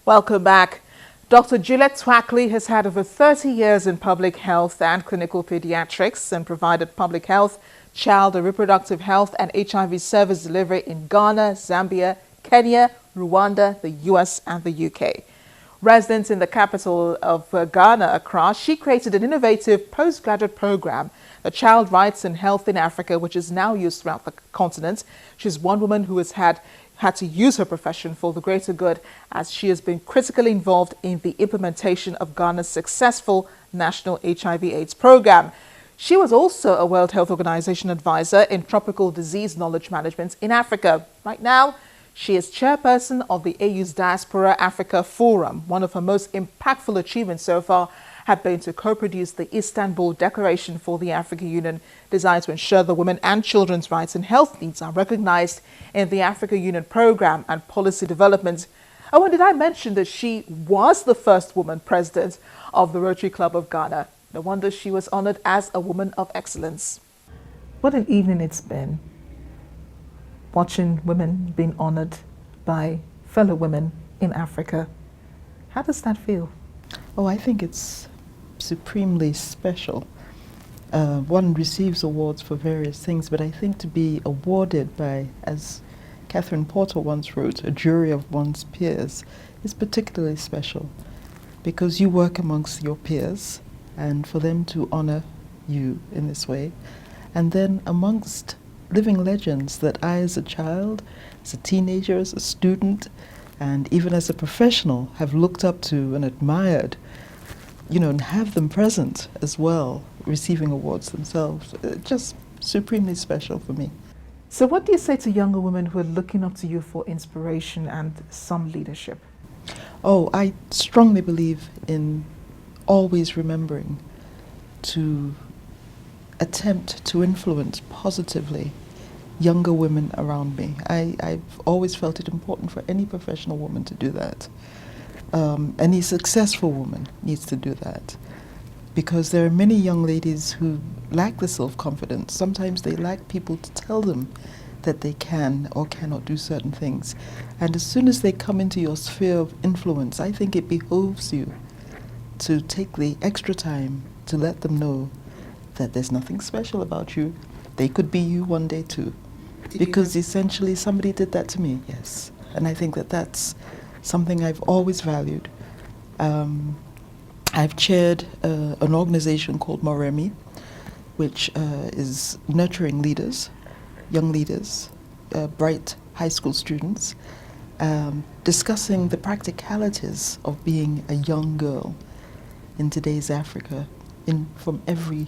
Welcome back. Dr. Juliette Tuakli has had over 30 years in public health and clinical pediatrics and provided public health, child and reproductive health and HIV service delivery in Ghana, Zambia, Kenya, Rwanda, the US and the UK. Resident in the capital of Ghana, Accra, she created an innovative postgraduate program, the Child Rights and Health in Africa, which is now used throughout the continent. She's one woman who has had to use her profession for the greater good, as she has been critically involved in the implementation of Ghana's successful national HIV AIDS program. She was also a World Health Organization advisor in tropical disease knowledge management in Africa. Right now, she is chairperson of the AU's Diaspora Africa Forum. One of her most impactful achievements so far have been to co-produce the Istanbul Declaration for the African Union, designed to ensure the women and children's rights and health needs are recognized in the African Union program and policy development. Oh, and did I mention that she was the first woman president of the Rotary Club of Ghana? No wonder she was honored as a woman of excellence. What an evening it's been, watching women being honored by fellow women in Africa. How does that feel? Oh, I think it's supremely special. One receives awards for various things, but I think to be awarded by, as Catherine Porter once wrote, a jury of one's peers is particularly special, because you work amongst your peers, and for them to honor you in this way, and then amongst living legends that I, as a child, as a teenager, as a student, and even as a professional, have looked up to and admired, and have them present as well, receiving awards themselves. Just supremely special for me. So what do you say to younger women who are looking up to you for inspiration and some leadership? Oh, I strongly believe in always remembering to attempt to influence positively younger women around me. I've always felt it important for any professional woman to do that. Any successful woman needs to do that, because there are many young ladies who lack the self-confidence. Sometimes they lack people to tell them that they can or cannot do certain things. And as soon as they come into your sphere of influence, I think it behoves you to take the extra time to let them know that there's nothing special about you. They could be you one day too. Because essentially somebody did that to me, yes. And I think that that's something I've always valued. I've chaired an organization called Moremi, which is nurturing leaders, young leaders, bright high school students, discussing the practicalities of being a young girl in today's Africa, from every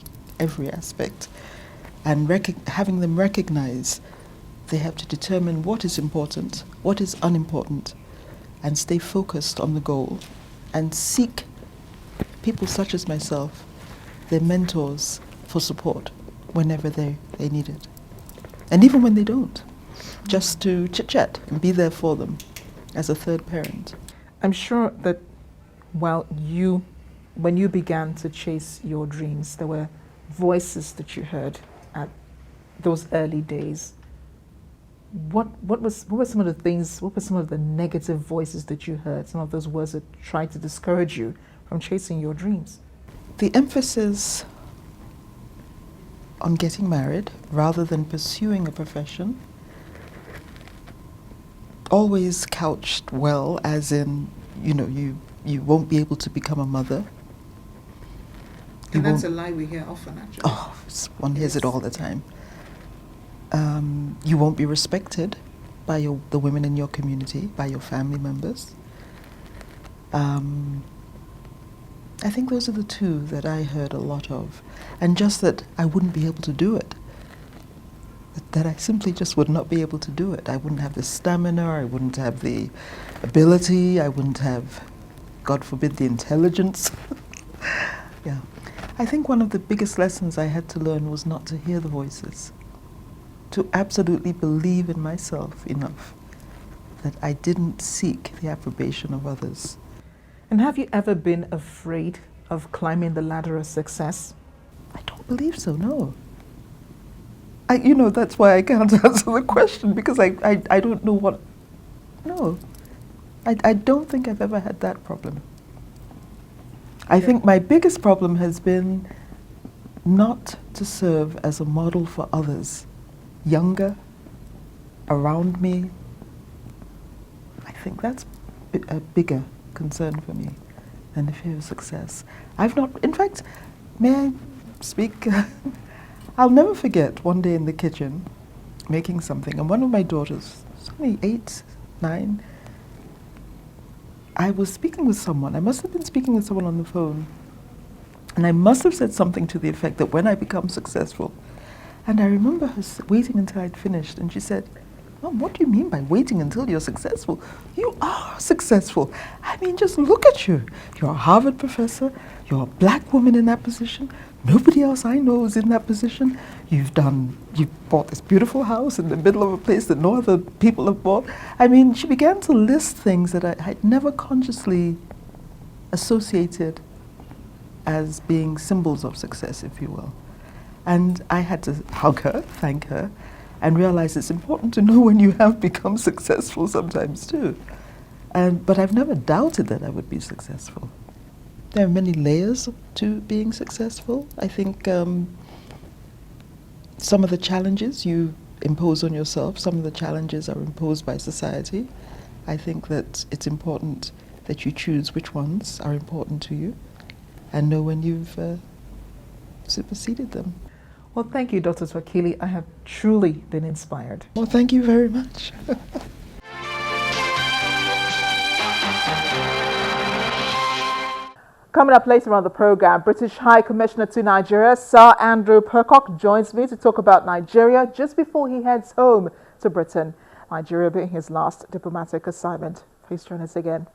aspect, and having them recognize they have to determine what is important, what is unimportant, and stay focused on the goal, and seek people such as myself, their mentors, for support whenever they need it. And even when they don't, just to chit-chat and be there for them as a third parent. I'm sure that when you began to chase your dreams, there were voices that you heard at those early days. What were some of the things, what were some of the negative voices that you heard, some of those words that tried to discourage you from chasing your dreams? The emphasis on getting married rather than pursuing a profession, always couched well, as in, you won't be able to become a mother. And that's a lie we hear often, actually. Oh, one hears it all the time. You won't be respected by the women in your community, by your family members. I think those are the two that I heard a lot of. And just that I wouldn't be able to do it. That I simply just would not be able to do it. I wouldn't have the stamina, I wouldn't have the ability, I wouldn't have, God forbid, the intelligence. Yeah. I think one of the biggest lessons I had to learn was not to hear the voices. To absolutely believe in myself enough that I didn't seek the approbation of others. And have you ever been afraid of climbing the ladder of success? I don't believe so, no. That's why I can't answer the question, because I don't know what, no. I don't think I've ever had that problem. I think my biggest problem has been not to serve as a model for others, younger, around me. I think that's a bigger concern for me than the fear of success. I've not, in fact, may I speak? I'll never forget one day in the kitchen making something, and one of my daughters, only 8, 9, I was speaking with someone. I must have been speaking with someone on the phone, and I must have said something to the effect that when I become successful, and I remember her waiting until I'd finished, and she said, "Mom, what do you mean by waiting until you're successful? You are successful. I mean, just look at you. You're a Harvard professor. You're a black woman in that position. Nobody else I know is in that position. You've bought this beautiful house in the middle of a place that no other people have bought." I mean, she began to list things that I had never consciously associated as being symbols of success, if you will. And I had to hug her, thank her, and realize it's important to know when you have become successful sometimes too. But I've never doubted that I would be successful. There are many layers to being successful. I think some of the challenges you impose on yourself, some of the challenges are imposed by society. I think that it's important that you choose which ones are important to you and know when you've superseded them. Well, thank you, Dr. Tuakli. I have truly been inspired. Well, thank you very much. Coming up later on the program, British High Commissioner to Nigeria, Sir Andrew Percock, joins me to talk about Nigeria just before he heads home to Britain, Nigeria being his last diplomatic assignment. Please join us again.